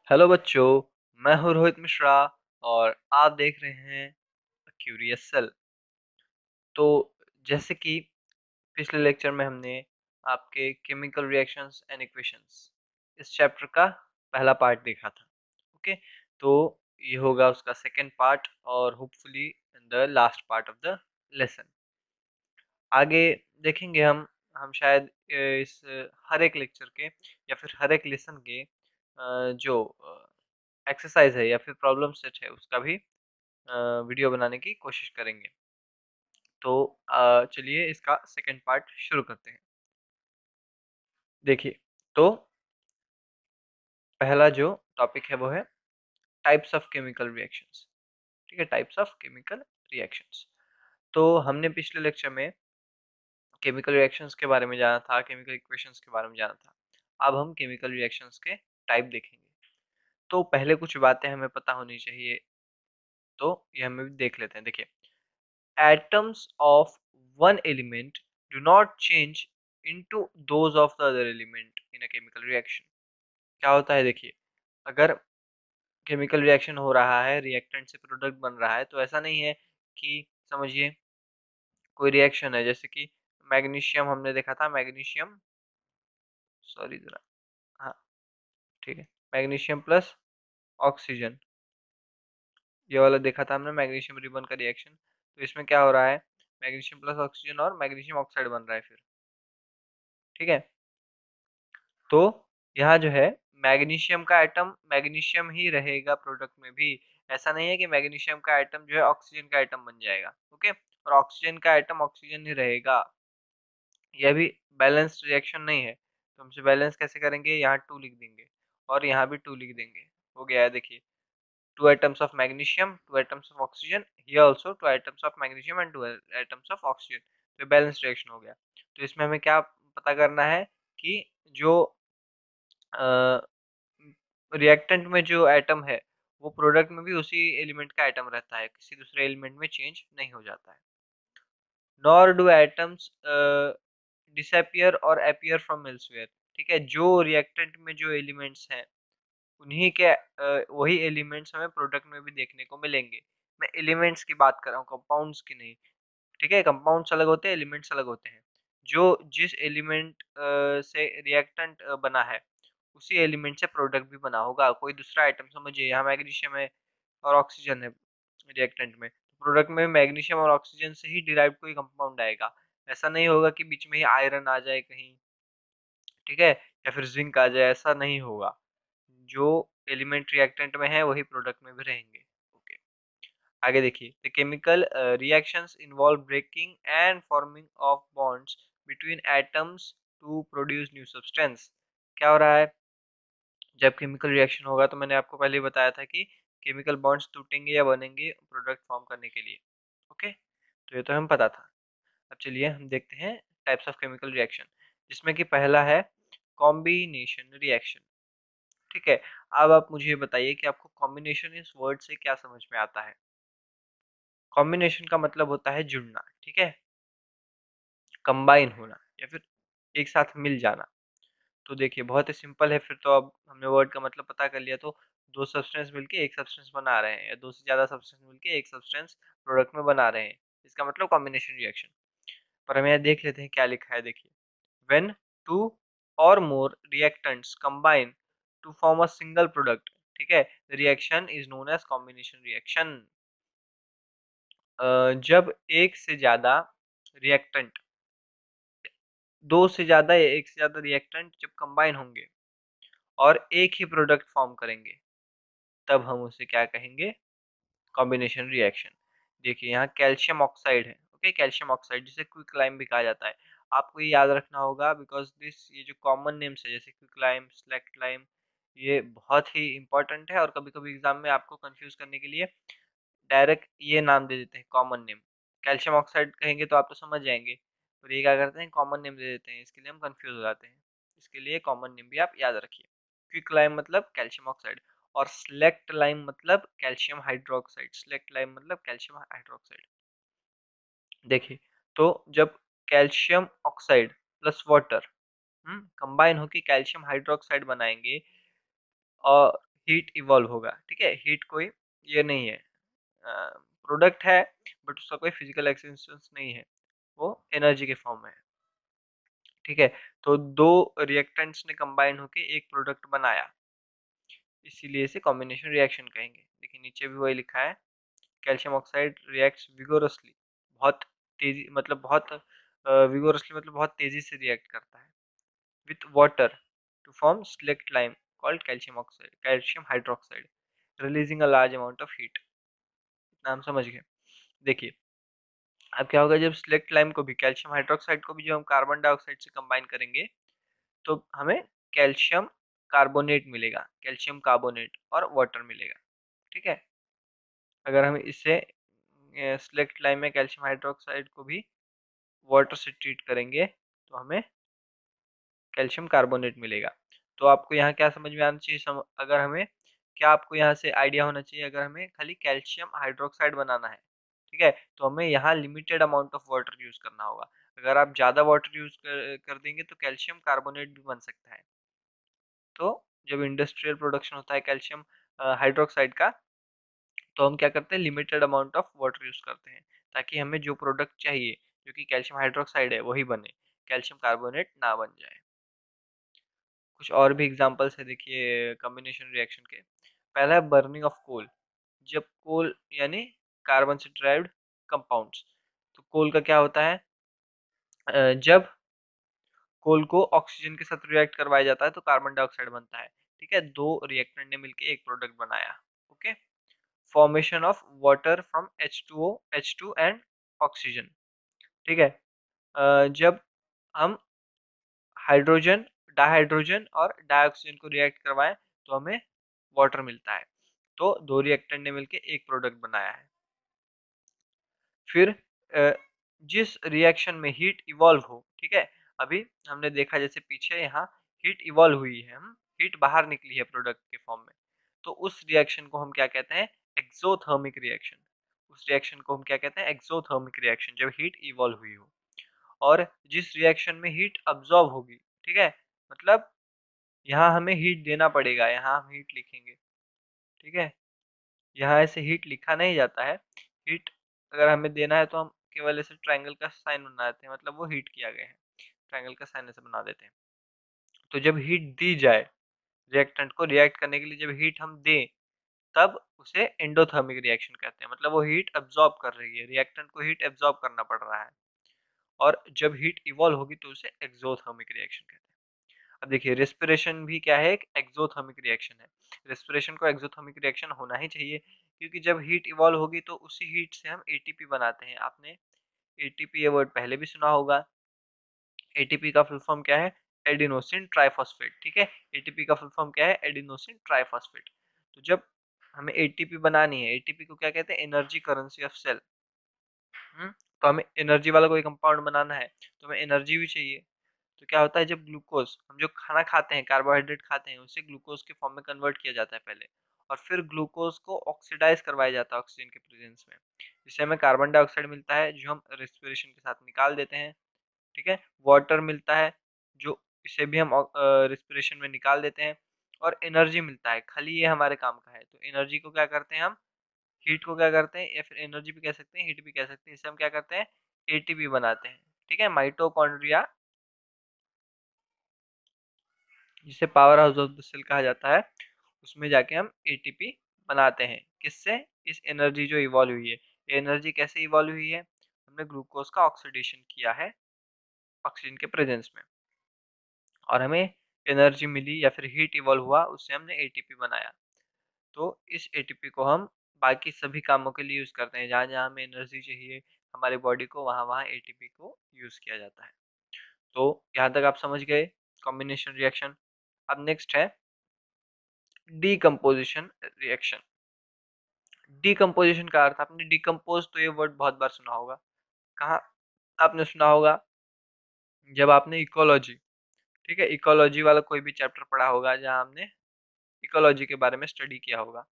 Hello बच्चों, मैं हूँ रोहित मिश्रा और आप देख रहे हैं क्यूरियस सेल। तो जैसे कि पिछले लेक्चर में हमने आपके केमिकल रिएक्शंस एंड इक्वेशंस इस चैप्टर का पहला पार्ट देखा था। ओके, तो ये होगा उसका सेकंड पार्ट और hopefully the last part of the lesson. आगे देखेंगे हम शायद इस हर एक लेक्चर के या फिर हर एक लेसन के जो एक्सरसाइज है या फिर प्रॉब्लम सेट है उसका भी वीडियो बनाने की कोशिश करेंगे। तो चलिए इसका सेकंड पार्ट शुरू करते हैं। देखिए, तो पहला जो टॉपिक है वो है टाइप्स ऑफ केमिकल रिएक्शंस। ठीक है, टाइप्स ऑफ केमिकल रिएक्शंस। तो हमने पिछले लेक्चर में केमिकल रिएक्शंस के बारे में जाना था, केमिकल इक्वेशंस के बारे में जाना था। अब हम केमिकल रिएक्शंस के टाइप देखेंगे। तो पहले कुछ बातें हमें पता होनी चाहिए, तो ये हमें भी देख लेते हैं। देखिए, atoms of one element do not change into those of the other element in a chemical reaction। क्या होता है, देखिए, अगर केमिकल रिएक्शन हो रहा है, रिएक्टेंट से प्रोडक्ट बन रहा है, तो ऐसा नहीं है कि समझिए कोई रिएक्शन है जैसे कि मैग्नीशियम हमने देखा था, मैग्नीशियम, सॉरी जरा, हाँ ठीक है, मैग्नीशियम प्लस ऑक्सीजन, ये वाला देखा था हमने, मैग्नीशियम रिबन का रिएक्शन। तो इसमें क्या हो रहा है, मैग्नीशियम प्लस ऑक्सीजन और मैग्नीशियम ऑक्साइड बन रहा है फिर। ठीक है, तो यहाँ जो है मैग्नीशियम का एटम मैग्नीशियम ही रहेगा प्रोडक्ट में भी। ऐसा नहीं है कि मैग्नीशियम का एटम जो है ऑक्सीजन का एटम बन जाएगा। ओके, और ऑक्सीजन का एटम ऑक्सीजन ही रहेगा। यह भी बैलेंस्ड रिएक्शन नहीं है, तो हमसे बैलेंस कैसे करेंगे, यहाँ 2 लिख देंगे और यहाँ भी 2 लिख देंगे। हो गया है, देखिए, 2 atoms of magnesium, 2 atoms of oxygen, here also 2 atoms of magnesium and 2 atoms of oxygen। तो बैलेंस रिएक्शन हो गया। तो इसमें हमें क्या पता करना है कि जो रिएक्टेंट में जो एटम है वो प्रोडक्ट में भी उसी एलिमेंट का एटम रहता है, किसी दूसरे एलिमेंट में चेंज नहीं हो जाता है। नॉर डू एटम्स डिसअपियर और अपीयर फ्रॉम एल्सवेयर। ठीक है, जो रिएक्टेंट में जो एलिमेंट्स हैं उन्हीं के वही एलिमेंट्स हमें प्रोडक्ट में भी देखने को मिलेंगे। मैं एलिमेंट्स की बात कर रहा हूँ, कंपाउंड्स की नहीं। ठीक है, कंपाउंड्स अलग होते हैं, एलिमेंट्स अलग होते हैं। जो जिस एलिमेंट से रिएक्टेंट बना है उसी एलिमेंट से प्रोडक्ट भी बना होगा। कोई दूसरा आइटम समझिए, यहाँ मैग्नीशियम है और ऑक्सीजन है रिएक्टेंट में, प्रोडक्ट में मैग्नीशियम और ऑक्सीजन से ही डिराइव कोई कंपाउंड आएगा। ऐसा नहीं होगा कि बीच में ही आयरन आ जाए कहीं, ठीक है, या फिर जिंक आ जाए, ऐसा नहीं होगा। जो एलिमेंट रिएक्टेंट में है वही प्रोडक्ट में भी रहेंगे। ओके, आगे देखिए, the chemical reactions involve breaking and forming of bonds between atoms to produce new substance. क्या हो रहा है, जब केमिकल रिएक्शन होगा तो मैंने आपको पहले ही बताया था कि केमिकल बॉन्ड्स टूटेंगे या बनेंगे प्रोडक्ट फॉर्म करने के लिए। ओके, तो ये तो हमें पता था। अब चलिए हम देखते हैं टाइप्स ऑफ केमिकल रिएक्शन, जिसमें कि पहला है कॉम्बिनेशन रिएक्शन। ठीक है, अब आप मुझे बताइए कि आपको कॉम्बिनेशन इस वर्ड से क्या समझ में आता है। कॉम्बिनेशन का मतलब होता है जुड़ना, ठीक है, कंबाइन होना या फिर एक साथ मिल जाना। तो देखिए बहुत ही सिंपल है फिर तो। अब हमने वर्ड का मतलब पता कर लिया, तो दो सब्सटेंस मिलके एक सब्सटेंस बना रहे हैं या दो से ज्यादा सब्सटेंस मिलके एक सब्सटेंस प्रोडक्ट में बना रहे हैं, इसका मतलब कॉम्बिनेशन रिएक्शन। पर हम यहाँ देख लेते हैं क्या लिखा है। देखिए, व्हेन टू और more reactants combine to form a single product, ठीक है, reaction is known as combination reaction. जब एक से ज्यादा रिएक्टेंट, दो से ज्यादा या एक से ज्यादा रिएक्टेंट जब कंबाइन होंगे और एक ही प्रोडक्ट फॉर्म करेंगे, तब हम उसे क्या कहेंगे, कॉम्बिनेशन रिएक्शन। देखिए यहाँ कैल्शियम ऑक्साइड है, ओके, कैल्शियम ऑक्साइड जिसे क्विकलाइम भी कहा जाता है। आपको ये याद रखना होगा बिकॉज दिस, ये जो कॉमन नेम्स है जैसे क्विकलाइम, स्लैक्टलाइम, ये बहुत ही इंपॉर्टेंट है और कभी कभी एग्जाम में आपको कंफ्यूज करने के लिए डायरेक्ट ये नाम दे देते हैं, कॉमन नेम। कैल्शियम ऑक्साइड कहेंगे तो आप तो समझ जाएंगे, और ये क्या करते हैं, कॉमन नेम दे देते हैं, इसके लिए हम कंफ्यूज हो जाते हैं। इसके लिए कॉमन नेम भी आप याद रखिए। क्विक लाइम मतलब कैल्शियम ऑक्साइड, और सेलेक्ट लाइम मतलब कैल्शियम हाइड्रोक्साइड। सेलेक्ट लाइम मतलब कैल्शियम हाइड्रोक्साइड। देखिए, तो जब calcium oxide plus water combine होकर कैल्शियम हाइड्रोक्साइड बनाएंगे, और हीट इवॉल्व होगा। ठीक है, हीट कोई ये नहीं है, प्रोडक्ट है बट उसका कोई फिजिकल एक्सिस्टेंस नहीं है, वो एनर्जी के फॉर्म में है। ठीक है, तो दो रिएक्टेंट्स ने कंबाइन होकर एक प्रोडक्ट बनाया, इसीलिए इसे कॉम्बिनेशन रिएक्शन कहेंगे। देखिए नीचे भी वही लिखा है, कैल्शियम ऑक्साइड रिएक्ट्स विगोरसली, बहुत तेजी मतलब बहुत विगोरसली मतलब बहुत तेजी से रिएक्ट करता है with water to form slaked lime called calcium oxide, calcium hydroxide, releasing a large amount of heat. नाम समझ गए। देखिए अब क्या होगा, जब सिलेक्ट लाइम को भी, कैल्शियम हाइड्रोक्साइड को भी जब हम कार्बन डाइऑक्साइड से कंबाइन करेंगे तो हमें कैल्शियम कार्बोनेट मिलेगा, कैल्शियम कार्बोनेट और वाटर मिलेगा। ठीक है, अगर हम इससे सिलेक्ट लाइम में कैल्शियम हाइड्रोक्साइड को भी वाटर से ट्रीट करेंगे तो हमें कैल्शियम कार्बोनेट मिलेगा। तो आपको यहाँ क्या समझ में आना चाहिए, अगर हमें क्या, आपको यहाँ से आइडिया होना चाहिए, अगर हमें खाली कैल्शियम हाइड्रोक्साइड बनाना है, ठीक है, तो हमें यहाँ limited amount of water use करना होगा। अगर आप ज़्यादा वाटर यूज कर देंगे तो कैल्शियम कार्बोनेट भी बन सकता है। तो जब इंडस्ट्रियल प्रोडक्शन होता है कैल्शियम हाइड्रोक्साइड का, तो हम क्या करते हैं, limited amount of water use करते हैं ताकि हमें जो प्रोडक्ट चाहिए जो कि कैल्शियम हाइड्रोक्साइड है वही बने, कैल्शियम कार्बोनेट ना बन जाए। कुछ और भी एग्जांपल्स है देखिए कॉम्बिनेशन रिएक्शन के। पहला है बर्निंग ऑफ कोल। जब कोल यानी कार्बन से डिराइव्ड कंपाउंड्स, तो कोल का क्या होता है, जब कोल को ऑक्सीजन के साथ रिएक्ट करवाया जाता है तो कार्बन डाइऑक्साइड बनता है। ठीक है, दो रिएक्टेंट ने मिलकर एक प्रोडक्ट बनाया। Okay, formation of water from H2O, H2 and oxygen. ठीक है, जब हम हाइड्रोजन, डाइहाइड्रोजन और डाइऑक्सीजन को रिएक्ट करवाएं तो हमें वाटर मिलता है। तो दो रिएक्टेंट ने मिलकर एक प्रोडक्ट बनाया है। फिर जिस रिएक्शन में हीट इवॉल्व हो, ठीक है, अभी हमने देखा जैसे पीछे यहाँ हीट इवॉल्व हुई है, हम हीट बाहर निकली है प्रोडक्ट के फॉर्म में, तो उस रिएक्शन को हम क्या कहते हैं, एक्सोथर्मिक रिएक्शन। उस रिएक्शन को हम क्या कहते हैं, एक्सोथर्मिक रिएक्शन, जब हीट इवॉल्व हुई हो। और जिस रिएक्शन में हीट अब्जॉर्ब होगी, ठीक है, मतलब यहाँ हमें हीट देना पड़ेगा, यहाँ हम हीट लिखेंगे। ठीक है, यहाँ ऐसे हीट लिखा नहीं जाता है, हीट अगर हमें देना है तो हम केवल ऐसे ट्रायंगल का साइन बना देते हैं, मतलब वो हीट किया गया है, ट्रायंगल का साइन ऐसे बना देते हैं। तो जब हीट दी जाए रिएक्टेंट को रिएक्ट करने के लिए, जब हीट हम दें तब उसे एंडोथर्मिक रिएक्शन कहते हैं, मतलब वो हीट अब्जॉर्ब कर रही है, रिएक्टेंट को हीट एब्जॉर्ब करना पड़ रहा है। और जब हीट इवॉल्व होगी तो उसे एक्सोथर्मिक रिएक्शन कहते हैं। अब देखिए रेस्पिरेशन भी क्या है, एक एक्सोथर्मिक रिएक्शन है। रेस्पिरेशन को एक्सोथर्मिक रिएक्शन होना ही चाहिए, क्योंकि जब हीट इवॉल्व होगी तो उसी हीट से हम एटीपी बनाते हैं। आपने एटीपी ये वर्ड पहले भी सुना होगा। एटीपी का फुल फॉर्म क्या है, एडिनोसिन ट्राइफॉस्फेट। ठीक है, एटीपी का फुल फॉर्म क्या है, एडिनोसिन ट्राइफॉस्फेट। तो जब हमें एटीपी बनानी है, एटीपी को क्या कहते हैं, एनर्जी करेंसी ऑफ सेल। तो हमें एनर्जी वाला कोई कंपाउंड बनाना है तो हमें एनर्जी भी चाहिए। तो क्या होता है, जब ग्लूकोज, हम जो खाना खाते हैं, कार्बोहाइड्रेट खाते हैं, उसे ग्लूकोज के फॉर्म में कन्वर्ट किया जाता है पहले, और फिर ग्लूकोज को ऑक्सीडाइज करवाया जाता है ऑक्सीजन के प्रेजेंस में, जिससे हमें कार्बन डाइऑक्साइड मिलता है जो हम रेस्पिरेशन के साथ निकाल देते हैं। ठीक है, वाटर मिलता है जो इसे भी हम रेस्पिरेशन में निकाल देते हैं, और एनर्जी मिलता है, खाली ये हमारे काम का है। तो एनर्जी को क्या करते हैं हम, हीट को क्या करते हैं, या फिर एनर्जी भी कह सकते हैं, हीट भी कह सकते हैं, इससे हम क्या करते हैं, एटीपी बनाते हैं। ठीक है, माइटोकॉन्ड्रिया, जिसे power house of the cell कहा जाता है, उसमें जाके हम एटीपी बनाते हैं। किससे, इस एनर्जी जो इवॉल्व हुई है। ये एनर्जी कैसे इवॉल्व हुई है, हमने ग्लूकोज का ऑक्सीडेशन किया है ऑक्सीजन के प्रेजेंस में, और हमें एनर्जी मिली या फिर हीट इवॉल्व हुआ, उससे हमने एटीपी बनाया। तो इस एटीपी को हम बाकी सभी कामों के लिए यूज करते हैं, जहाँ जहाँ हमें एनर्जी चाहिए हमारी बॉडी को, वहाँ वहाँ एटीपी को यूज किया जाता है। तो यहाँ तक आप समझ गए कॉम्बिनेशन रिएक्शन। अब नेक्स्ट है डीकम्पोजिशन रिएक्शन। डीकम्पोजिशन का अर्थ, आपने डीकम्पोज तो ये वर्ड बहुत बार सुना होगा। कहाँ आपने सुना होगा, जब आपने इकोलॉजी, ठीक है, इकोलॉजी वाला कोई भी चैप्टर पढ़ा होगा जहाँ हमने इकोलॉजी के बारे में स्टडी किया होगा,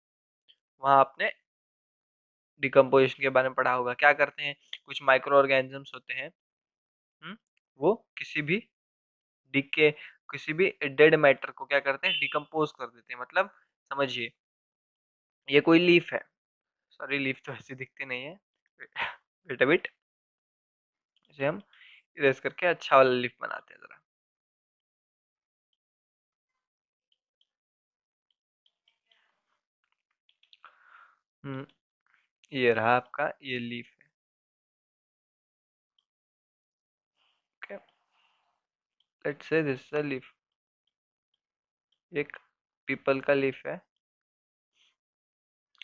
वहाँ आपने डिकम्पोजिशन के बारे में पढ़ा होगा। क्या करते हैं, कुछ माइक्रो ऑर्गेनिजम्स होते हैं, वो किसी भी डिके, किसी भी डेड मैटर को क्या करते हैं, डिकम्पोज कर देते हैं, मतलब समझिए, ये कोई लीफ है, सॉरी लीफ तो ऐसी दिखती नहीं है, वेट अ बिट, इसे हम इरेज करके अच्छा वाला लीफ बनाते हैं जरा। ये रहा आपका ये लीफ है। Okay, let's say this is a leaf, एक पीपल का लीफ है।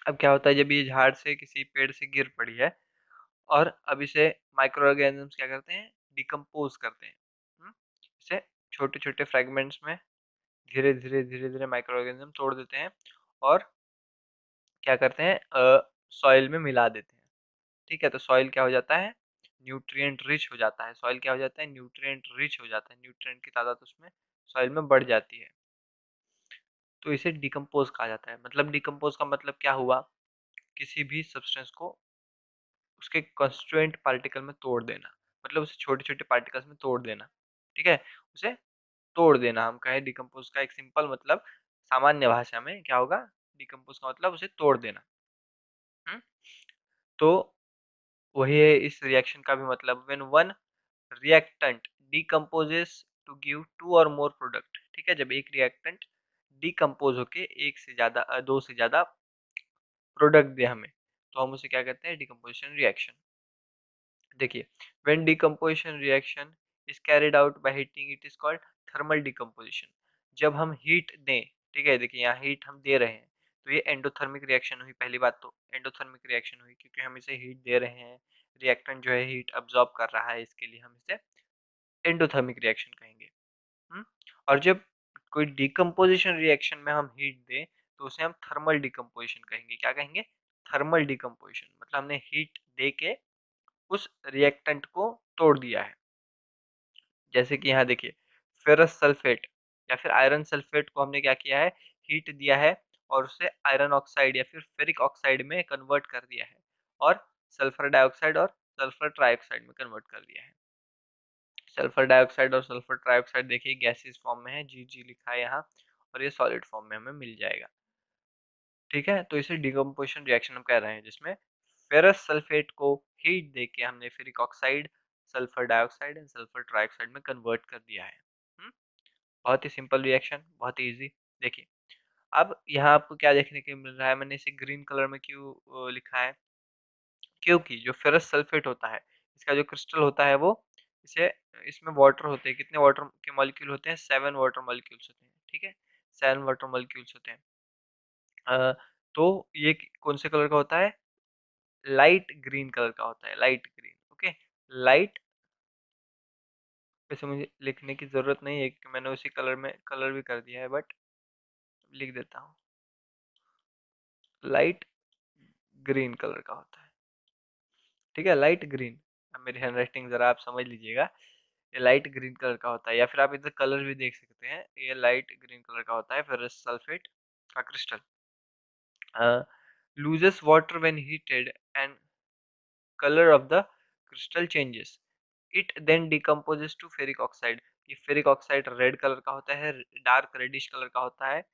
अब क्या होता है जब ये झाड़ से किसी पेड़ से गिर पड़ी है और अब इसे माइक्रो ऑर्गेनिजम्स क्या करते हैं, डिकम्पोज करते हैं। इसे छोटे छोटे फ्रेगमेंट्स में धीरे धीरे धीरे धीरे माइक्रो ऑर्गेनिज्म तोड़ देते हैं और क्या करते हैं, सॉइल में मिला देते हैं। ठीक है, तो सॉइल क्या हो जाता है, न्यूट्रिएंट रिच हो जाता है। सॉइल क्या हो जाता है, न्यूट्रिएंट रिच हो जाता है, न्यूट्रिएंट की तादाद उसमें सॉइल में बढ़ जाती है, तो इसे डिकम्पोज कहा जाता है। मतलब डिकम्पोज का मतलब क्या हुआ, किसी भी सब्सटेंस को उसके कॉन्स्टिट्यूएंट पार्टिकल में तोड़ देना, मतलब उसे छोटे छोटे पार्टिकल्स में तोड़ देना। ठीक है, उसे तोड़ देना हम कहें डिकम्पोज का एक सिंपल मतलब, सामान्य भाषा में क्या होगा, डिकम्पोज का मतलब उसे तोड़ देना। हम्म? तो वही है इस रिएक्शन का भी मतलब, when one reactant decomposes to give two और मोर प्रोडक्ट। ठीक है, जब एक रिएक्टेंट डिकम्पोज होके एक से ज्यादा दो से ज्यादा प्रोडक्ट दे हमें, तो हम उसे क्या कहते हैं, डिकम्पोजिशन रिएक्शन। देखिए, when decomposition reaction is carried out by heating it is called thermal decomposition. जब हम हीट दें, ठीक है, देखिए यहाँ हीट हम दे रहे हैं, तो ये एंडोथर्मिक रिएक्शन हुई। पहली बात तो एंडोथर्मिक रिएक्शन हुई क्योंकि हम इसे हीट दे रहे हैं, रिएक्टेंट जो है हीट अब्सॉर्ब कर रहा है, इसके लिए हम इसे एंडोथर्मिक रिएक्शन कहेंगे। हम्म? और जब कोई डिकम्पोजिशन रिएक्शन में हम हीट दें तो उसे हम थर्मल डिकम्पोजिशन कहेंगे। क्या कहेंगे, थर्मल डिकम्पोजिशन, मतलब हमने हीट दे के उस रिएक्टेंट को तोड़ दिया है। जैसे कि यहाँ देखिए, फेरस सल्फेट या फिर आयरन सल्फेट को हमने क्या किया है, हीट दिया है और उसे आयरन ऑक्साइड या फिर फेरिक ऑक्साइड में कन्वर्ट कर दिया है, और सल्फर डाइऑक्साइड और सल्फर ट्राइऑक्साइड में कन्वर्ट कर दिया है। सल्फर डाइऑक्साइड और सल्फर ट्राइऑक्साइड देखिए गैसेस फॉर्म में है, जी जी लिखा है यहाँ, और ये सॉलिड फॉर्म में हमें मिल जाएगा। ठीक है, तो इसे डिकम्पोजिशन रिएक्शन हम कह रहे हैं, जिसमें फेरस सल्फेट को हीट देके हमने ferric oxide, sulphur dioxide and sulphur trioxide में कन्वर्ट कर दिया है। हम्म? बहुत ही सिंपल रिएक्शन, बहुत ही इजी। देखिए, अब यहाँ आपको क्या देखने को मिल रहा है, मैंने इसे ग्रीन कलर में क्यों लिखा है, क्योंकि जो फेरस सल्फेट होता है, इसका जो क्रिस्टल होता है वो, इसे इसमें वाटर होते हैं, कितने वाटर के मॉलिक्यूल होते हैं, 7 वाटर मॉलिक्यूल्स होते हैं। ठीक है, 7 वाटर मॉलिक्यूल्स होते हैं। तो ये कौन से कलर का होता है, लाइट ग्रीन कलर का होता है, लाइट ग्रीन। ओके, लाइट, वैसे मुझे लिखने की जरूरत नहीं है क्योंकि मैंने उसी कलर में कलर भी कर दिया है, बट लिख देता हूँ, लाइट ग्रीन कलर का होता है। ठीक है, लाइट ग्रीन, अब मेरी हैंड राइटिंग जरा आप समझ लीजिएगा, ये लाइट ग्रीन कलर का होता है, या फिर आप इधर कलर भी देख सकते हैं, ये लाइट ग्रीन कलर का होता है फेरस सल्फेट का crystal. Loses water when heated and color of the crystal changes, it then decomposes to ferric oxide। ये फेरिक ऑक्साइड रेड कलर का होता है, डार्क रेडिश कलर का होता है,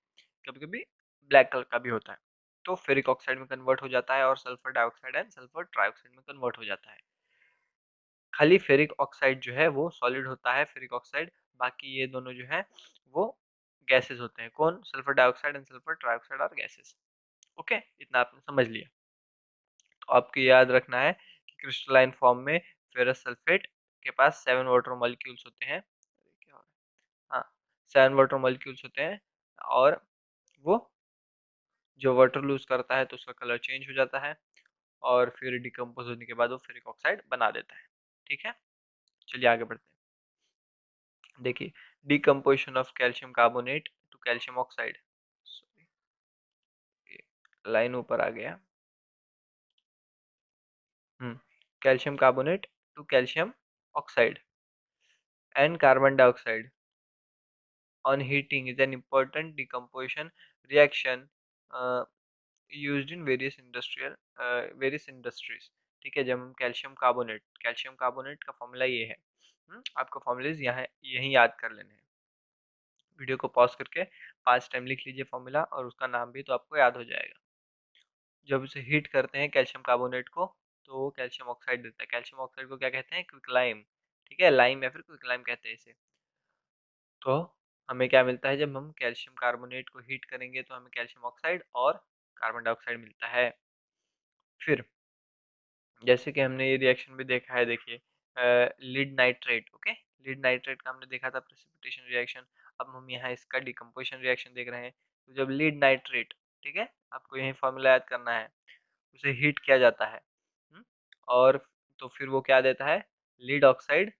कभी कभी ब्लैक कलर का भी होता है, तो फेरिक ऑक्साइड में कन्वर्ट हो जाता है और sulphur dioxide and sulphur trioxide में कन्वर्ट हो जाता है। खाली फेरिक ऑक्साइड जो है वो सॉलिड होता है, फेरिक ऑक्साइड, बाकी ये दोनों जो है वो गैसेस होते हैं। कौन, sulphur dioxide and sulphur trioxide are gases. Okay, इतना आपने समझ लिया। तो आपको याद रखना है कि क्रिस्टलाइन फॉर्म में फेरस सल्फेट के पास 7 वाटर मॉलिक्यूल्स होते हैं, क्या हो रहा है, हाँ, 7 वाटर मॉलिक्यूल्स होते हैं, और वो जो वाटर लूज करता है तो उसका कलर चेंज हो जाता है, और फिर डिकम्पोज होने के बाद वो फेरिक ऑक्साइड बना देता है। ठीक है, चलिए आगे बढ़ते हैं। देखिए, decomposition of calcium carbonate to calcium oxide, line ऊपर आ गया। Calcium carbonate to calcium oxide and carbon dioxide on heating is an important decomposition reaction used in various industries। ठीक है, जब हम कैल्शियम कार्बोनेट का फॉर्मूला ये है, आपको फॉर्मूलेज यहाँ यही याद कर लेने हैं। वीडियो को पॉज करके 5 टाइम लिख लीजिए फॉर्मूला, और उसका नाम भी, तो आपको याद हो जाएगा। जब उसे हीट करते हैं कैल्शियम कार्बोनेट को, तो वो कैल्शियम ऑक्साइड देता है। कैल्शियम ऑक्साइड को क्या कहते हैं? क्विकलाइम। ठीक है, लाइम या फिर क्विकलाइम कहते हैं इसे। तो हमें क्या मिलता है? जब हम कैल्शियम कार्बोनेट को हीट करेंगे तो हमें कैल्शियम ऑक्साइड और कार्बन डाइऑक्साइड मिलता है। फिर जैसे कि हमने ये रिएक्शन भी देखा है, देखिए lead nitrate. Okay, lead nitrate का हमने देखा था प्रेसिपिटेशन रिएक्शन। अब हम यहाँ इसका डिकम्पोजिशन रिएक्शन देख रहे हैं। तो जब लीड नाइट्रेट, ठीक है, आपको यही फॉर्मूला याद करना है, उसे हीट किया जाता है। और तो फिर वो क्या देता है? Lead oxide,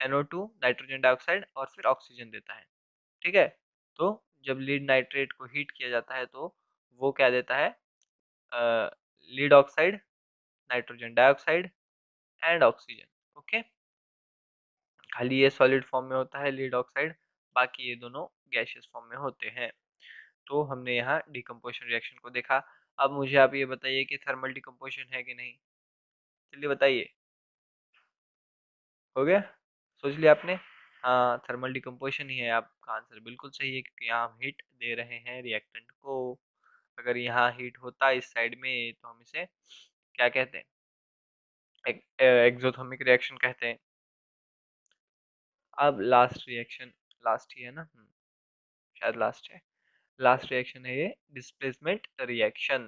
NO2 nitrogen dioxide, और फिर ऑक्सीजन देता है। ठीक है, तो जब लीड नाइट्रेट को हीट किया जाता है तो वो क्या देता है? Lead oxide, nitrogen dioxide and oxygen. Okay, खाली ये सॉलिड फॉर्म में होता है लीड ऑक्साइड, बाकी ये दोनों गैसियस फॉर्म में होते हैं। तो हमने यहाँ डिकम्पोजिशन रिएक्शन को देखा। अब मुझे आप ये बताइए कि थर्मल डिकम्पोजिशन है कि नहीं? चलिए बताइए। हो गया? सोच लिया आपने? हाँ, थर्मल डिकम्पोजिशन ही है। आपका आंसर बिल्कुल सही है, क्योंकि यहाँ हम हीट दे रहे हैं रिएक्टेंट को। अगर यहाँ हीट होता इस साइड में तो हम इसे क्या कहते हैं? एक्सोथर्मिक रिएक्शन कहते हैं। अब लास्ट रिएक्शन, लास्ट ही है ना? शायद लास्ट है। लास्ट रिएक्शन है ये डिस्प्लेसमेंट रिएक्शन।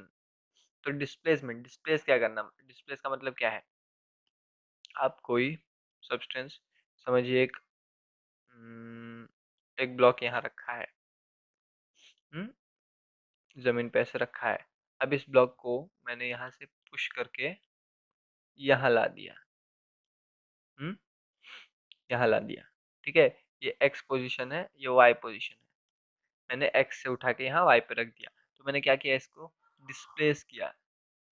तो डिस्प्लेसमेंट, डिस्प्लेस क्या करना? डिस्प्लेस का मतलब क्या है? आप कोई सब्सटेंस, समझिए एक ब्लॉक यहाँ रखा है, हम्म, जमीन पे ऐसे रखा है। अब इस ब्लॉक को मैंने यहाँ से पुश करके यहाँ ला दिया, हम्म, यहाँ ला दिया। ठीक है, ये एक्स पोजीशन है, ये वाई पोजीशन है। मैंने एक्स से उठा के यहाँ वाई पे रख दिया, तो मैंने क्या किया? इसको डिस्प्लेस किया।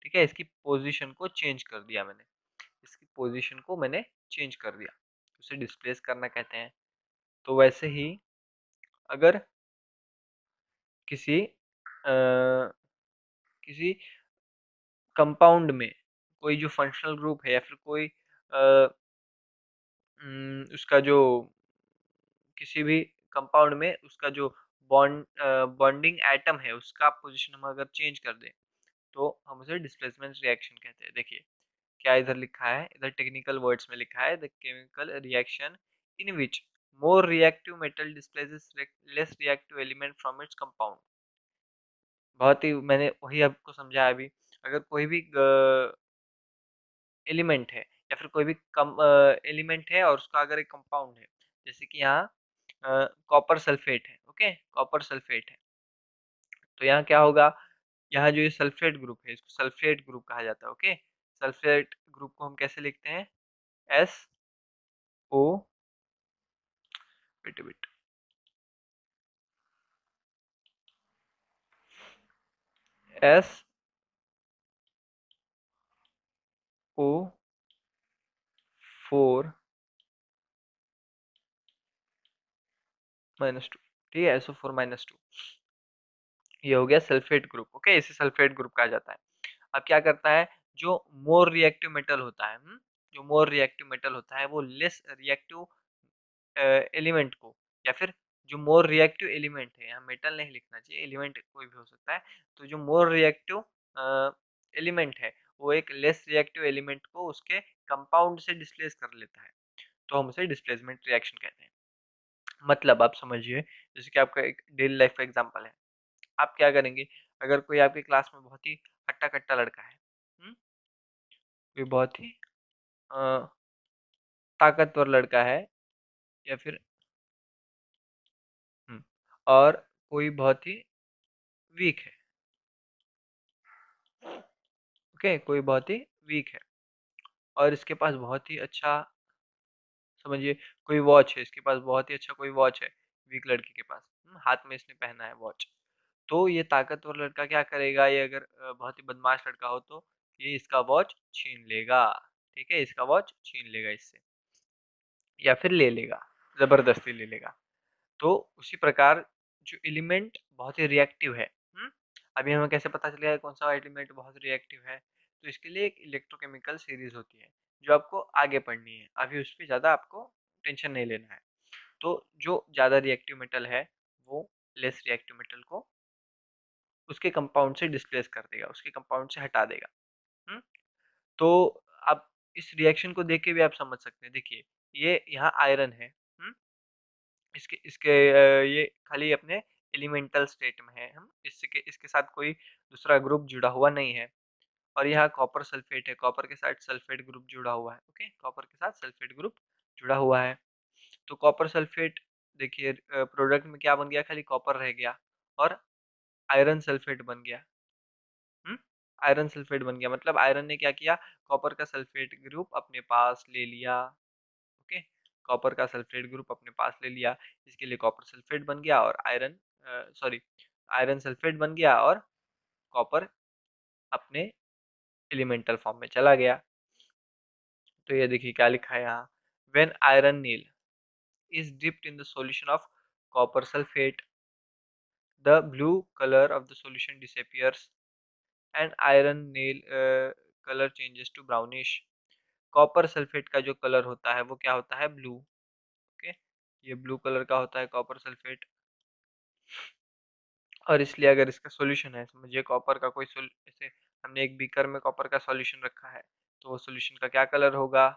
ठीक है, इसकी पोजीशन को चेंज कर दिया मैंने, इसकी पोजीशन को मैंने चेंज कर दिया, उसे डिस्प्लेस करना कहते हैं। तो वैसे ही अगर किसी किसी कंपाउंड में कोई जो फंक्शनल ग्रुप है, या फिर कोई उसका जो किसी भी कंपाउंड में उसका जो बॉन्डिंग एटम है, उसका पोजीशन हम अगर चेंज कर दें तो हम उसे डिस्प्लेसमेंट रिएक्शन कहते हैं। देखिए क्या इधर लिखा है, इधर टेक्निकल वर्ड्स में लिखा है, the chemical reaction in which more reactive metal displaces less reactive element from its compound. बहुत ही, मैंने वही आपको समझाया अभी। अगर कोई भी एलिमेंट है, या फिर कोई भी कम एलिमेंट है और उसका अगर एक कंपाउंड है, जैसे कि यहाँ कॉपर सल्फेट है। ओके, कॉपर सल्फेट है, तो यहाँ क्या होगा? यहाँ जो ये सल्फेट ग्रुप है, इसको सल्फेट ग्रुप कहा जाता है। ओके, सल्फेट ग्रुप को हम कैसे लिखते हैं? SO, wait wait, SO4 -2। ठीक है, SO4 - 2, ये हो गया सल्फेट ग्रुप। ओके, इसे सल्फेट ग्रुप कहा जाता है। अब क्या करता है? जो मोर रिएक्टिव मेटल होता है, जो मोर रिएक्टिव मेटल होता है वो लेस रिएक्टिव एलिमेंट को, या फिर जो मोर रिएक्टिव एलिमेंट है, यहाँ मेटल नहीं लिखना चाहिए, एलिमेंट कोई भी हो सकता है। तो जो मोर रिएक्टिव एलिमेंट है वो एक लेस रिएक्टिव एलिमेंट को उसके कंपाउंड से डिस्प्लेस कर लेता है, तो हम उसे डिस्प्लेसमेंट रिएक्शन कहते हैं। मतलब आप समझिए, जैसे कि आपका एक डेली लाइफ का एग्जांपल है। आप क्या करेंगे? अगर कोई आपके क्लास में बहुत ही हट्टा कट्टा लड़का है, कोई बहुत ही अ, ताकतवर लड़का है, या फिर और कोई बहुत ही वीक है। ओके, कोई बहुत ही वीक है और इसके पास बहुत ही अच्छा, समझिए कोई वॉच है, इसके पास बहुत ही अच्छा कोई वॉच है, वीक लड़के के पास हाथ में इसने पहना है वॉच। तो ये ताकतवर लड़का क्या करेगा? ये अगर बहुत ही बदमाश लड़का हो तो ये इसका वॉच छीन लेगा। ठीक है, इसका वॉच छीन लेगा इससे, या फिर ले लेगा, जबरदस्ती ले लेगा। तो उसी प्रकार जो एलिमेंट बहुत ही रिएक्टिव है, अभी हमें कैसे पता चलेगा कौन सा एलिमेंट बहुत रिएक्टिव है? तो इसके लिए एक इलेक्ट्रोकेमिकल सीरीज होती है जो आपको आगे पढ़नी है, अभी उस पर ज़्यादा आपको टेंशन नहीं लेना है। तो जो ज़्यादा रिएक्टिव मेटल है वो लेस रिएक्टिव मेटल को उसके कंपाउंड से डिस्प्लेस कर देगा, उसके कंपाउंड से हटा देगा। हुँ? तो आप इस रिएक्शन को देख के भी आप समझ सकते हैं। देखिए, ये यहाँ आयरन है। हुँ? इसके इसके ये खाली अपने एलिमेंटल स्टेट में है। हम इसके साथ कोई दूसरा ग्रुप जुड़ा हुआ नहीं है। और यहाँ कॉपर सल्फेट है, कॉपर के साथ सल्फेट ग्रुप जुड़ा हुआ है। ओके, कॉपर के साथ सल्फेट ग्रुप जुड़ा हुआ है। तो कॉपर सल्फेट, देखिए प्रोडक्ट में क्या बन गया, खाली कॉपर रह गया और आयरन सल्फेट बन गया। हम्म आयरन सल्फेट बन गया, मतलब आयरन ने क्या किया, कॉपर का सल्फेट ग्रुप अपने पास ले लिया। ओके, कॉपर का सल्फेट ग्रुप अपने पास ले लिया, इसके लिए कॉपर सल्फेट बन गया और आयरन सॉरी आयरन सल्फेट बन गया और कॉपर अपने एलिमेंटल फॉर्म में चला गया। तो ये देखिए क्या लिखा है यहाँ, when iron nail is dipped in the solution of copper sulfate, the blue color of the solution disappears and iron nail color changes to brownish. Copper sulphate का जो कलर होता है वो क्या होता है, ब्लू। ओके, ये ब्लू कलर का होता है कॉपर सल्फेट। और इसलिए अगर इसका सॉल्यूशन है, समझिए कॉपर का कोई जैसे हमने एक बीकर में कॉपर का सॉल्यूशन रखा है, तो वो सॉल्यूशन का क्या कलर होगा,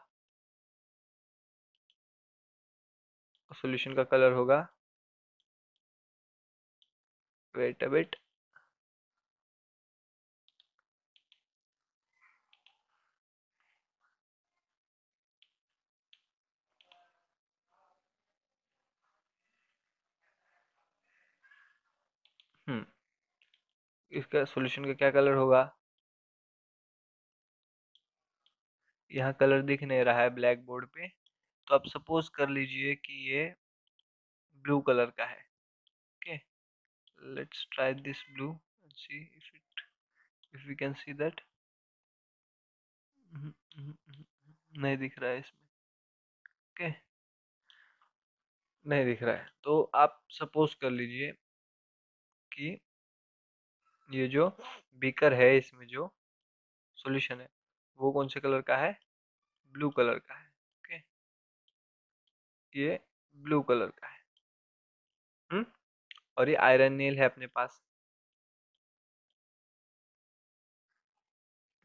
सॉल्यूशन का कलर होगा, वेट अ बिट, हम्म इसका सॉल्यूशन का क्या कलर होगा, यहाँ कलर दिख नहीं रहा है ब्लैक बोर्ड पे, तो आप सपोज कर लीजिए कि ये ब्लू कलर का है। Okay, let's try this blue and see if we can see that. नहीं दिख रहा है इसमें। ओके, नहीं दिख रहा है, तो आप सपोज कर लीजिए कि ये जो बीकर है इसमें जो सॉल्यूशन है वो कौन से कलर का है, ब्लू कलर का है। ओके, ये ब्लू कलर का है। हम्म और ये आयरन नेल है अपने पास,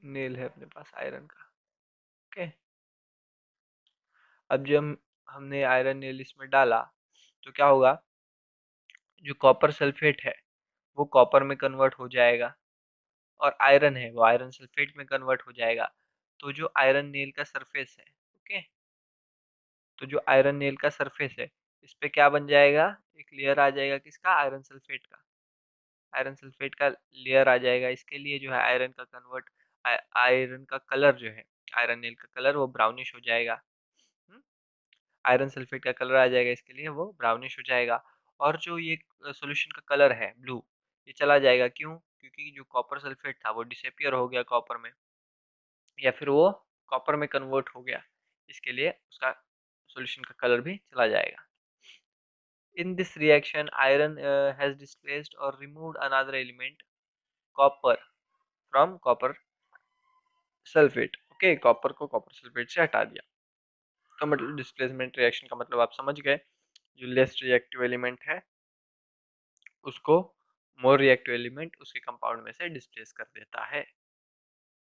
नेल है अपने पास आयरन का। ओके, अब जब हमने आयरन नेल इसमें डाला तो क्या होगा, जो कॉपर सल्फेट है वो कॉपर में कन्वर्ट हो जाएगा और आयरन है वो आयरन सल्फेट में कन्वर्ट हो जाएगा। तो जो आयरन नेल का सरफेस है, ओके, तो जो आयरन नेल का सरफेस है इस पे क्या बन जाएगा, एक लेयर आ जाएगा किसका, आयरन सल्फेट का। आयरन सल्फेट का लेयर आ जाएगा, इसके लिए जो है आयरन का कन्वर्ट, आयरन का कलर जो है, आयरन नेल का कलर वो ब्राउनिश हो जाएगा। आयरन सल्फेट का कलर आ जाएगा, इसके लिए वो ब्राउनिश हो जाएगा। और जो ये सॉल्यूशन का कलर है ब्लू, ये चला जाएगा, क्यों, क्योंकि जो कॉपर सल्फेट था वो डिसअपियर हो गया कॉपर में, या फिर वो कॉपर में कन्वर्ट हो गया, इसके लिए उसका सॉल्यूशन का कलर भी चला जाएगा। In this reaction, iron has displaced or removed another element, copper, from copper sulfate. Okay, copper को कॉपर सल्फेट से हटा दिया। तो मतलब डिस्प्लेसमेंट रिएक्शन का मतलब आप समझ गए, जो लेस रिएक्टिव एलिमेंट है उसको मोर रिएक्टिव एलिमेंट उसके कंपाउंड में से डिस्प्लेस कर देता है।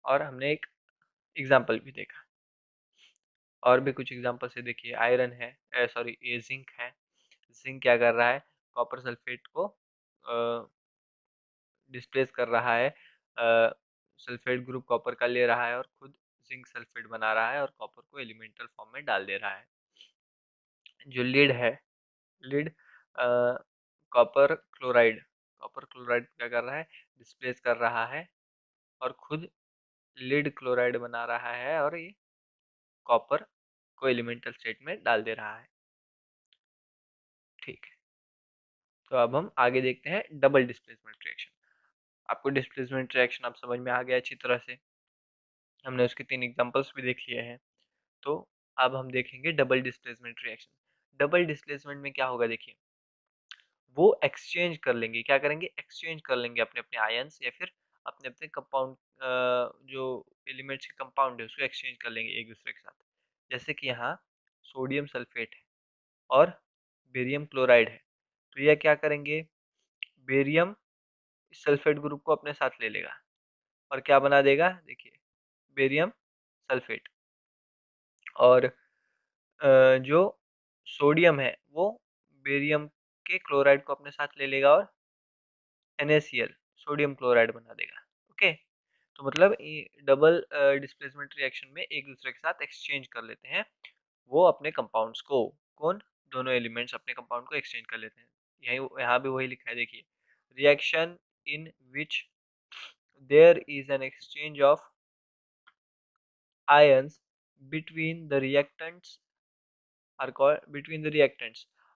और हमने एक एग्जांपल भी देखा, और भी कुछ एग्जांपल से देखिए, आयरन है, सॉरी ये जिंक है। जिंक क्या कर रहा है, कॉपर सल्फेट को डिस्प्लेस कर रहा है, सल्फेट ग्रुप कॉपर का ले रहा है और खुद जिंक सल्फेट बना रहा है और कॉपर को एलिमेंटल फॉर्म में डाल दे रहा है। जो लीड है, lead copper chloride, copper chloride क्या कर रहा है, डिस्प्लेस कर रहा है और खुद लीड क्लोराइड बना रहा है और ये कॉपर को एलिमेंटल स्टेट में डाल दे रहा है। ठीक है, तो अब हम आगे देखते हैं डबल डिस्प्लेसमेंट रिएक्शन। आपको डिस्प्लेसमेंट रिएक्शन आप समझ में आ गया अच्छी तरह से, हमने उसके 3 एग्जांपल्स भी देख लिए हैं। तो अब हम देखेंगे double displacement reaction. Double displacement में क्या होगा, देखिए वो एक्सचेंज कर लेंगे, क्या करेंगे, एक्सचेंज कर लेंगे अपने अपने आयंस या फिर अपने अपने कंपाउंड, जो एलिमेंट्स के कंपाउंड है उसको एक्सचेंज कर लेंगे एक दूसरे के साथ। जैसे कि यहाँ सोडियम सल्फेट है और बेरियम क्लोराइड है, तो यह क्या करेंगे, बेरियम सल्फेट ग्रुप को अपने साथ ले लेगा और क्या बना देगा, देखिए बेरियम सल्फेट। और जो सोडियम है वो बेरियम के क्लोराइड को अपने साथ ले लेगा और NaCl सोडियम क्लोराइड बना देगा। ओके, तो मतलब ये डबल डिस्प्लेसमेंट रिएक्शन में एक दूसरे के साथ एक्सचेंज कर लेते हैं वो अपने कंपाउंड्स को, कौन, दोनों एलिमेंट्स अपने कंपाउंड को एक्सचेंज कर लेते हैं। यही यहाँ भी वही लिखा है, देखिए reaction in which there is an exchange of ions between the reactants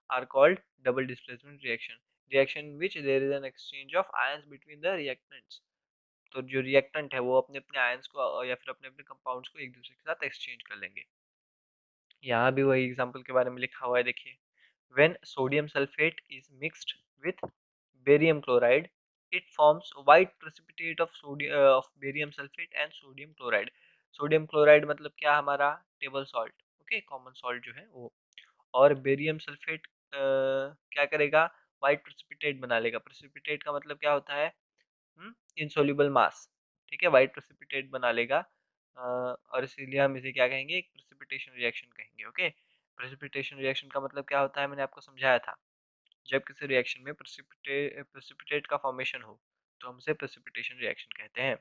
are called double displacement reaction in which there is an exchange of ions between the reactants। तो जो रिएक्टेंट है वो अपने अपने आयंस को या फिर अपने अपने कंपाउंड्स को एक दूसरे के साथ एक्सचेंज कर लेंगे। यहाँ भी वही एग्जांपल के बारे में लिखा हुआ है, देखिए when sodium sulfate is mixed with barium chloride it forms white precipitate of sodium of barium sulfate and sodium chloride। Sodium chloride मतलब क्या, हमारा table salt, okay, common salt जो है वो। और बेरियम सल्फेट क्या करेगा, वाइट प्रेसिपिटेट बना लेगा। प्रेसिपिटेट का मतलब क्या होता है, इनसोल्यूबल मास, ठीक है, वाइट प्रेसिपिटेट बना लेगा। और इसीलिए हम इसे क्या कहेंगे, एक प्रेसिपिटेशन रिएक्शन कहेंगे। ओके, प्रेसिपिटेशन रिएक्शन का मतलब क्या होता है, मैंने आपको समझाया था, जब किसी रिएक्शन में प्रेसिपिटेट का फॉर्मेशन हो तो हम उसे प्रेसिपिटेशन रिएक्शन कहते हैं।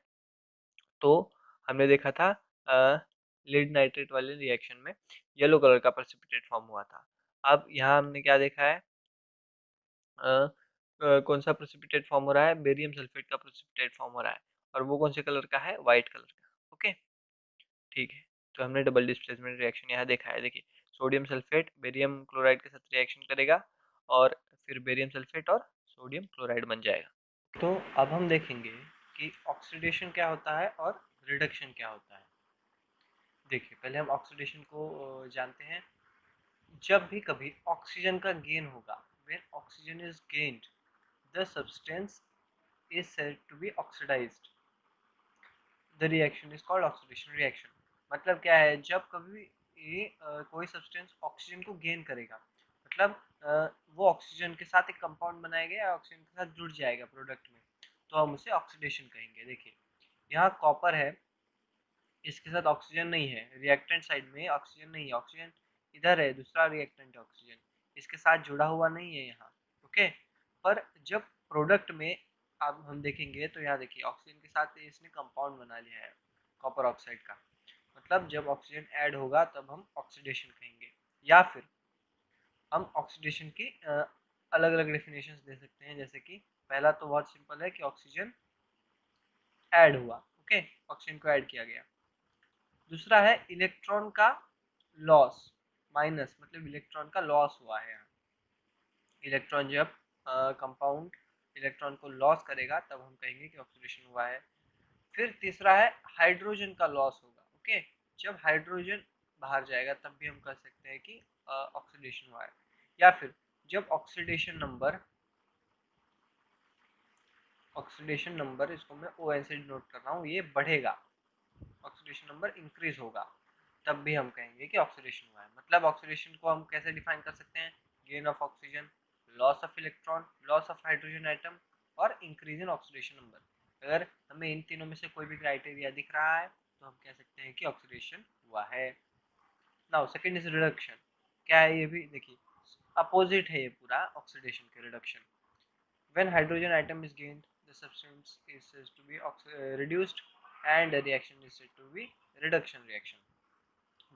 तो हमने देखा था लीड नाइट्रेट वाले रिएक्शन में येलो कलर का प्रेसिपिटेट फॉर्म हुआ था। अब यहाँ हमने क्या देखा है, कौन सा प्रेसिपिटेट फॉर्म हो रहा है, बेरियम सल्फेट का प्रेसिपिटेट फॉर्म हो रहा है, और वो कौन से कलर का है, व्हाइट कलर का। ओके, ठीक है, तो हमने डबल डिस्प्लेसमेंट रिएक्शन यहाँ देखा है। देखिए सोडियम सल्फेट बेरियम क्लोराइड के साथ रिएक्शन करेगा और फिर बेरियम सल्फेट और सोडियम क्लोराइड बन जाएगा। तो अब हम देखेंगे कि ऑक्सीडेशन क्या होता है और रिडक्शन क्या होता है। देखिए पहले हम ऑक्सीडेशन को जानते हैं। जब भी कभी ऑक्सीजन का गेन होगा, when oxygen is gained the substance is said to be oxidized, the reaction is called oxidation reaction। मतलब क्या है, जब कभी ये कोई सब्सटेंस ऑक्सीजन को गेन करेगा, मतलब वो ऑक्सीजन के साथ एक कंपाउंड बनाएगा या ऑक्सीजन के साथ जुड़ जाएगा प्रोडक्ट में, तो हम उसे ऑक्सीडेशन कहेंगे। देखिए यहाँ कॉपर है, इसके साथ ऑक्सीजन नहीं है, रिएक्टेंट साइड में ऑक्सीजन नहीं है, ऑक्सीजन इधर है, दूसरा रिएक्टेंट है ऑक्सीजन, इसके साथ जुड़ा हुआ नहीं है यहाँ। ओके, पर जब प्रोडक्ट में अब हम देखेंगे तो यहाँ देखिए ऑक्सीजन के साथ इसने कंपाउंड बना लिया है कॉपर ऑक्साइड का, मतलब जब ऑक्सीजन ऐड होगा तब हम ऑक्सीडेशन कहेंगे। या फिर हम ऑक्सीडेशन की अलग अलग डेफिनेशन दे सकते हैं, जैसे कि पहला तो बहुत सिंपल है कि ऑक्सीजन ऐड हुआ, ओके, ऑक्सीजन को ऐड किया गया। दूसरा है इलेक्ट्रॉन का लॉस, माइनस मतलब इलेक्ट्रॉन का लॉस हुआ है यहाँ। इलेक्ट्रॉन जब कंपाउंड इलेक्ट्रॉन को लॉस करेगा तब हम कहेंगे कि ऑक्सीडेशन हुआ है। फिर तीसरा है हाइड्रोजन का लॉस होगा। ओके, जब हाइड्रोजन बाहर जाएगा तब भी हम कह सकते हैं कि ऑक्सीडेशन हुआ है। या फिर जब ऑक्सीडेशन नंबर इसको मैं ON से डिनोट कर रहा हूँ, ये बढ़ेगा, ऑक्सीडेशन नंबर इंक्रीज होगा, तब भी हम कहेंगे कि ऑक्सीडेशन हुआ है। मतलब ऑक्सीडेशन को हम कैसे डिफाइन कर सकते हैं, gain of oxygen, loss of electron, loss of hydrogen atom और इंक्रीज इन ऑक्सीडेशन नंबर। अगर हमें इन तीनों में से कोई भी क्राइटेरिया दिख रहा है तो हम कह सकते हैं कि ऑक्सीडेशन हुआ है। Now second is reduction. क्या है ये भी देखिए, अपोजिट है ये पूरा ऑक्सीडेशन के, reduction. When hydrogen atom is gained, the substance is said to be reduced and the reaction is said to be reduction reaction।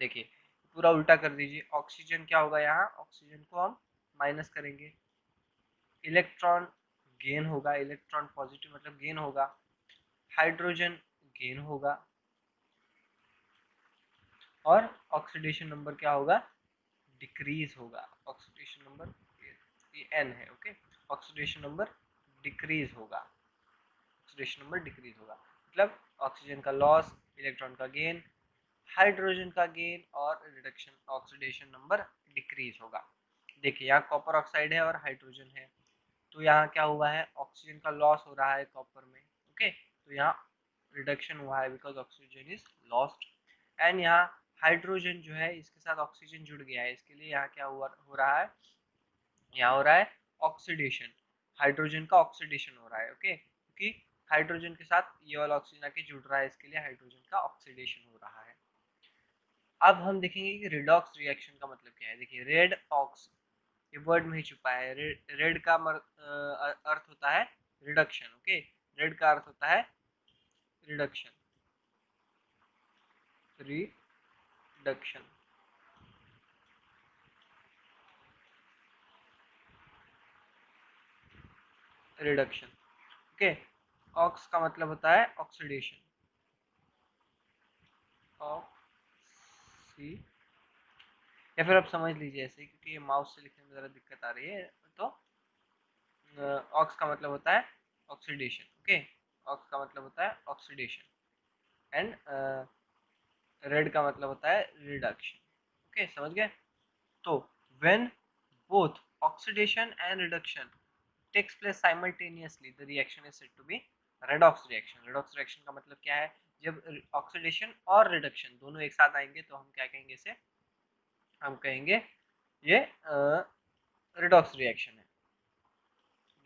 देखिए पूरा उल्टा कर दीजिए, ऑक्सीजन क्या होगा, यहाँ ऑक्सीजन को हम माइनस करेंगे, इलेक्ट्रॉन गेन होगा, इलेक्ट्रॉन पॉजिटिव मतलब गेन होगा, हाइड्रोजन गेन होगा और ऑक्सीडेशन नंबर क्या होगा, डिक्रीज होगा। ऑक्सीडेशन नंबर ये N है, ओके, ऑक्सीडेशन नंबर डिक्रीज होगा, ऑक्सीडेशन नंबर डिक्रीज होगा मतलब ऑक्सीजन का लॉस, इलेक्ट्रॉन का गेन, हाइड्रोजन का गेन और रिडक्शन, ऑक्सीडेशन नंबर डिक्रीज होगा। देखिए यहाँ कॉपर ऑक्साइड है और हाइड्रोजन है, तो यहाँ क्या हुआ है, ऑक्सीजन का लॉस हो रहा है कॉपर में। ओके, तो यहाँ रिडक्शन हुआ है because oxygen is lost. And यहाँ हाइड्रोजन जो है इसके साथ ऑक्सीजन जुड़ गया है, इसके लिए यहाँ क्या हुआ हो रहा है, यहाँ हो रहा है ऑक्सीडेशन, हाइड्रोजन का ऑक्सीडेशन हो रहा है। ओके, क्योंकि हाइड्रोजन के साथ ये वाला ऑक्सीजन आके जुड़ रहा है, इसके लिए हाइड्रोजन का ऑक्सीडेशन हो रहा है। अब हम देखेंगे कि रिडॉक्स रिएक्शन का मतलब क्या है। देखिए रेड ऑक्स, ये वर्ड में ही छुपा है। रेड का अर्थ होता है रिडक्शन। ओके, रेड का अर्थ होता है reduction, reduction. Reduction. Okay, ox का मतलब होता है ऑक्सीडेशन, ऑक्सी, या फिर आप समझ लीजिए ऐसे, क्योंकि ये माउस से लिखने में ज़रा दिक्कत आ रही है। तो ऑक्स का मतलब होता है ऑक्सीडेशन। ओके, ऑक्स का मतलब होता है ऑक्सीडेशन एंड रेड का मतलब होता है रिडक्शन। ओके, समझ गए। तो when both oxidation and reduction takes place simultaneously, the reaction is said to be redox reaction। redox reaction का मतलब क्या है, जब ऑक्सीडेशन और रिडक्शन दोनों एक साथ आएंगे तो हम क्या कहेंगे इसे, हम कहेंगे ये रिडॉक्स रिएक्शन है।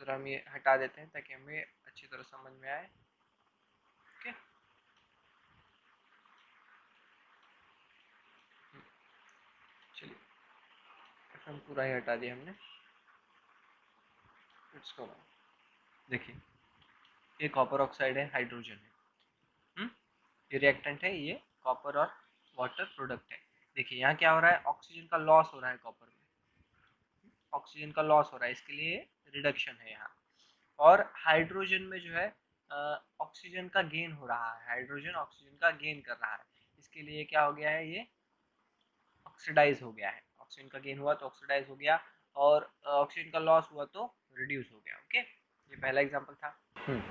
जरा हम ये हटा देते हैं ताकि हमें अच्छी तरह समझ में आए। ओके, चलिए हम पूरा ही हटा दिया हमने। It's go. देखिए ये कॉपर ऑक्साइड है, हाइड्रोजन है। ये रिएक्टेंट है, ये कॉपर और वाटर प्रोडक्ट है। देखिए यहाँ क्या हो रहा है, ऑक्सीजन का लॉस हो रहा है कॉपर में, ऑक्सीजन का लॉस हो रहा है, इसके लिए रिडक्शन है यहाँ। और हाइड्रोजन में जो है ऑक्सीजन का गेन हो रहा है, हाइड्रोजन ऑक्सीजन का गेन कर रहा है, इसके लिए क्या हो गया है, ये ऑक्सीडाइज हो गया है। ऑक्सीजन का गेन हुआ तो ऑक्सीडाइज हो गया, और ऑक्सीजन का लॉस हुआ तो रिड्यूस हो गया। ओके, ये पहला एग्जांपल था।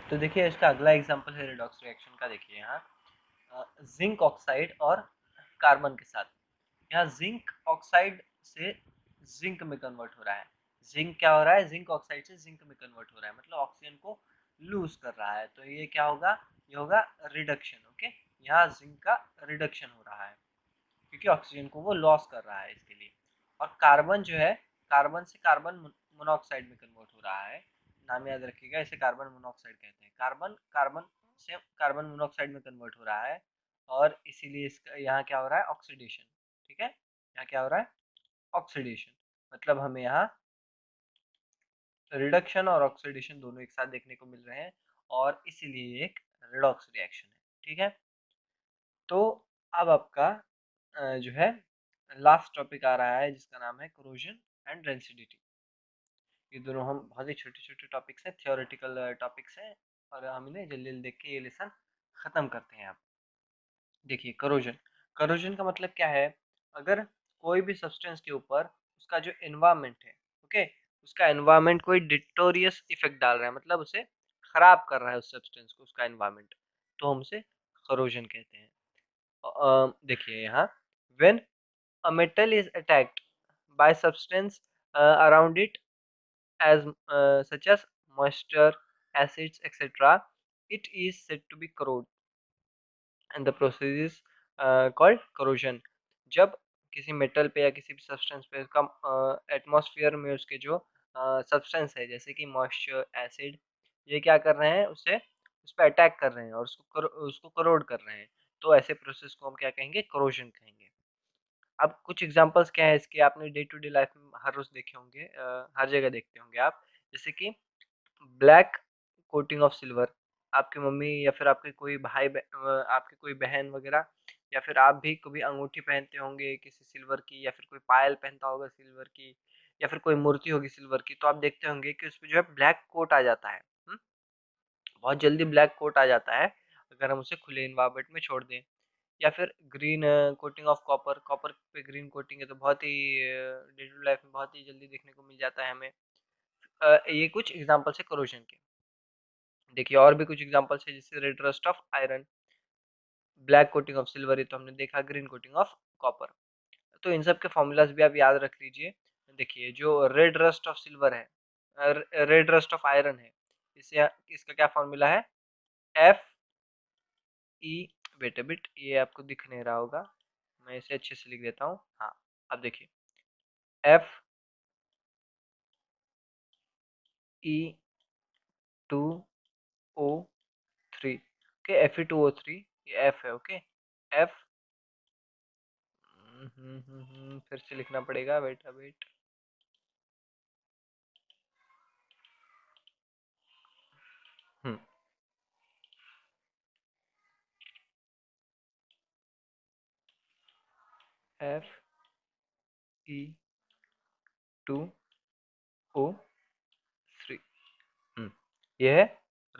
तो देखिए इसका अगला एग्जांपल है रिडॉक्स रिएक्शन का। देखिए यहाँ जिंक ऑक्साइड और कार्बन के साथ, यहाँ जिंक ऑक्साइड से जिंक में कन्वर्ट हो रहा है। जिंक क्या हो रहा है, जिंक ऑक्साइड से जिंक में कन्वर्ट हो रहा है, मतलब ऑक्सीजन को लूज कर रहा है। तो ये क्या होगा, ये होगा रिडक्शन। ओके, यहाँ जिंक का रिडक्शन हो रहा है क्योंकि ऑक्सीजन को वो लॉस कर रहा है इसके लिए। और कार्बन जो है, कार्बन से कार्बन मोनोऑक्साइड में कन्वर्ट हो रहा है। नाम याद रखिएगा, इसे कार्बन मोनोऑक्साइड कहते हैं। कार्बन कार्बन से कार्बन मोनोऑक्साइड में कन्वर्ट हो रहा है, और इसीलिए इसका यहाँ क्या हो रहा है, ऑक्सीडेशन। ठीक है, यहाँ क्या हो रहा है, ऑक्सीडेशन। मतलब हमें यहाँ रिडक्शन और ऑक्सीडेशन दोनों एक साथ देखने को मिल रहे हैं, और इसीलिए एक रिडॉक्स रिएक्शन है। ठीक है, तो अब आपका जो है लास्ट टॉपिक आ रहा है जिसका नाम है कोरोजन एंड रेंसिडिटी। ये दोनों हम बहुत ही छोटे छोटे टॉपिक्स हैं, थियोरेटिकल टॉपिक्स हैं, और हम इन्हें जल्दी जल्दी देख के ये लेसन ख़त्म करते हैं। आप देखिए करोजन, करोजन का मतलब क्या है, अगर कोई भी सब्सटेंस के ऊपर उसका जो एनवायरनमेंट है, ओके, उसका एनवायरनमेंट कोई डिटोरियस इफेक्ट डाल रहा है, मतलब उसे खराब कर रहा है उस सब्सटेंस को, उसका एनवायरनमेंट, तो हम उसे करोजन कहते हैं। देखिए यहाँ when a metal is attacked by substance around it as such as moisture, acids, etc., it is said to be corrode and the process is called corrosion। जब किसी मेटल पे या किसी भी सब्सटेंस पे उसका एटमॉस्फेयर में उसके जो सब्सटेंस है, जैसे कि मॉइस्चर, एसिड, ये क्या कर रहे हैं, उसे उस पर अटैक कर रहे हैं और उसको करोड कर रहे हैं, तो ऐसे प्रोसेस को हम क्या कहेंगे, करोजन कहेंगे। अब कुछ एग्जांपल्स क्या है इसके, आपने डे टू डे लाइफ में हर रोज देखे होंगे, हर जगह देखते होंगे आप, जैसे कि ब्लैक कोटिंग ऑफ सिल्वर। आपकी मम्मी या फिर आपके कोई आपकी कोई बहन वगैरह, या फिर आप भी कभी अंगूठी पहनते होंगे किसी सिल्वर की, या फिर कोई पायल पहनता होगा सिल्वर की, या फिर कोई मूर्ति होगी सिल्वर की, तो आप देखते होंगे कि उस पे जो है ब्लैक कोट आ जाता है। बहुत जल्दी ब्लैक कोट आ जाता है अगर हम उसे खुले इन्वायरमेंट में छोड़ दें। या फिर green coating of copper, copper पे ग्रीन कोटिंग है तो बहुत ही डे टू लाइफ में बहुत ही जल्दी देखने को मिल जाता है हमें। ये कुछ एग्जांपल्स है करोजन के। देखिए और भी कुछ एग्जांपल्स है, जैसे red rust of iron, black coating of silver, ये तो हमने देखा, ग्रीन कोटिंग ऑफ कॉपर। तो इन सब के फॉर्मूलाज भी आप याद रख लीजिए। देखिए जो रेड रस्ट ऑफ सिल्वर है, रेड रस्ट ऑफ आयरन है, इसे इसका क्या फॉर्मूला है, F E, wait a bit, ये आपको दिख नहीं रहा होगा, मैं इसे अच्छे से लिख देता हूँ। हाँ, अब देखिए एफ Fe2O3, ओके, Fe2O3, ये F है, ओके, F, फिर से लिखना पड़ेगा, वेट वेट, Fe2O3, ये है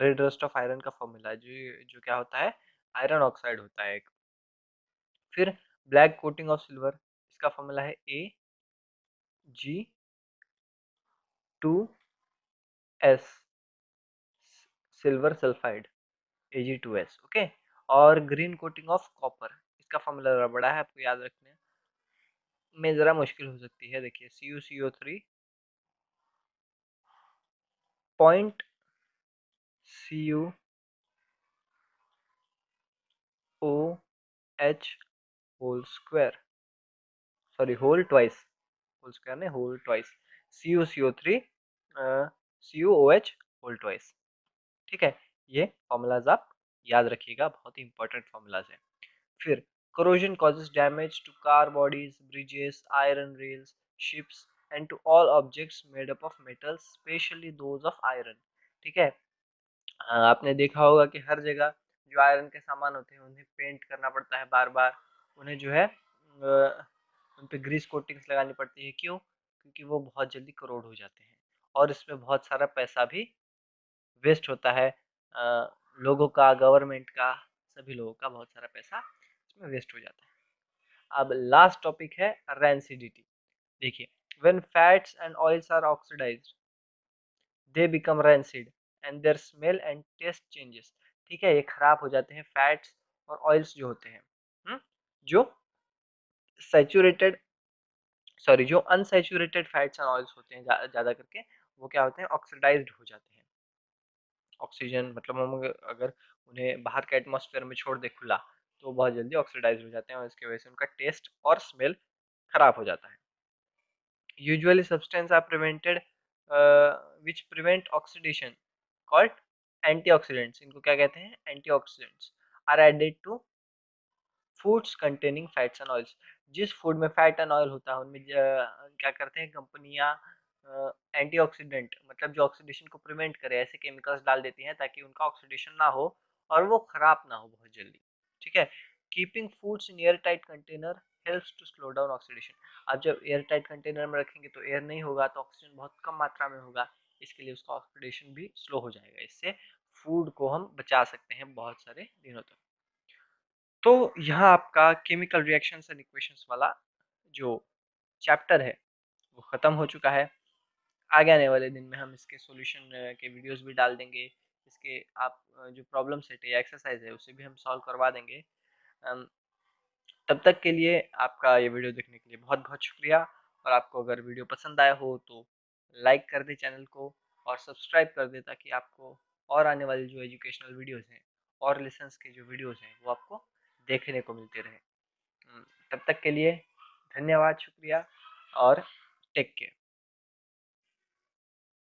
रेड रस्ट ऑफ आयरन का फॉर्मूला, जो क्या होता है, आयरन ऑक्साइड होता है एक। फिर ब्लैक कोटिंग ऑफ सिल्वर, इसका फॉर्मूला है Ag2S, silver sulphide, Ag2S, okay. और ग्रीन कोटिंग ऑफ कॉपर, इसका फॉर्मूला जरा बड़ा है, आपको याद रखने में जरा मुश्किल हो सकती है। देखिए CuCO3 point CuOH whole square, sorry whole twice, whole square नहीं, whole twice, CuCO3 CuOH whole twice, ठीक है। ये फॉर्मूलाज आप याद रखिएगा, बहुत ही इंपॉर्टेंट फॉर्मूलाज है। फिर corrosion causes damage to car bodies, bridges, iron rails, ships and to all objects made up of metals, especially those of iron, ठीक है। आपने देखा होगा कि हर जगह जो आयरन के सामान होते हैं उन्हें पेंट करना पड़ता है बार बार, उन्हें जो है उन पे ग्रीस कोटिंग्स लगानी पड़ती है, क्यों? क्योंकि वो बहुत जल्दी करोड हो जाते हैं, और इसमें बहुत सारा पैसा भी वेस्ट होता है, लोगों का, गवर्नमेंट का, सभी लोगों का बहुत सारा पैसा इसमें वेस्ट हो जाता है। अब लास्ट टॉपिक है रैंसिडिटी। देखिए, when fats and oils are oxidised they become rancid and their smell and taste changes, ठीक है। ये खराब हो जाते हैं फैट्स और ऑयल्स जो होते हैं, जो सैचुरेटेड, सॉरी, जो अनसैचुरेटेड फैट्स एंड ऑयल्स होते हैं ज़्यादा करके, वो क्या होते हैं, ऑक्सीडाइज्ड हो जाते हैं। ऑक्सीजन मतलब हम अगर उन्हें बाहर के एटमॉस्फेयर में छोड़ दे खुला, तो बहुत जल्दी ऑक्सीडाइज हो जाते हैं, और इसकी वजह से उनका टेस्ट और स्मेल खराब हो जाता है। Usually substance are prevented which prevent oxidation called antioxidants, इनको क्या कहते हैं, antioxidants, are added to foods containing fats and oils. जिस फूड में फैट एंड ऑयल होता है उनमें क्या करते हैं कंपनियां, एंटीऑक्सीडेंट मतलब जो ऑक्सीडेशन को प्रिवेंट करे, ऐसे केमिकल्स डाल देती हैं ताकि उनका ऑक्सीडेशन ना हो और वो खराब ना हो बहुत जल्दी, ठीक है। Keeping foods in air tight container helps to slow down oxidation. आप जब एयर टाइट कंटेनर में रखेंगे तो एयर नहीं होगा, तो ऑक्सीजन बहुत कम मात्रा में होगा, इसके लिए उसका ऑक्सीडेशन भी स्लो हो जाएगा, इससे फूड को हम बचा सकते हैं बहुत सारे दिनों तक। तो यहाँ आपका केमिकल रिएक्शंस एंड इक्वेशंस वाला जो चैप्टर है वो ख़त्म हो चुका है। आगे आने वाले दिन में हम इसके सॉल्यूशन के वीडियोस भी डाल देंगे, इसके आप जो प्रॉब्लम सेट है या एक्सरसाइज है उसे भी हम सॉल्व करवा देंगे। तब तक के लिए आपका ये वीडियो देखने के लिए बहुत बहुत शुक्रिया, और आपको अगर वीडियो पसंद आया हो तो लाइक कर दे चैनल को और सब्सक्राइब कर दे, ताकि आपको और आने वाली जो एजुकेशनल वीडियोस हैं और लेसन्स के जो वीडियोस हैं वो आपको देखने को मिलते रहे। तब तक के लिए धन्यवाद, शुक्रिया, और टेक केयर।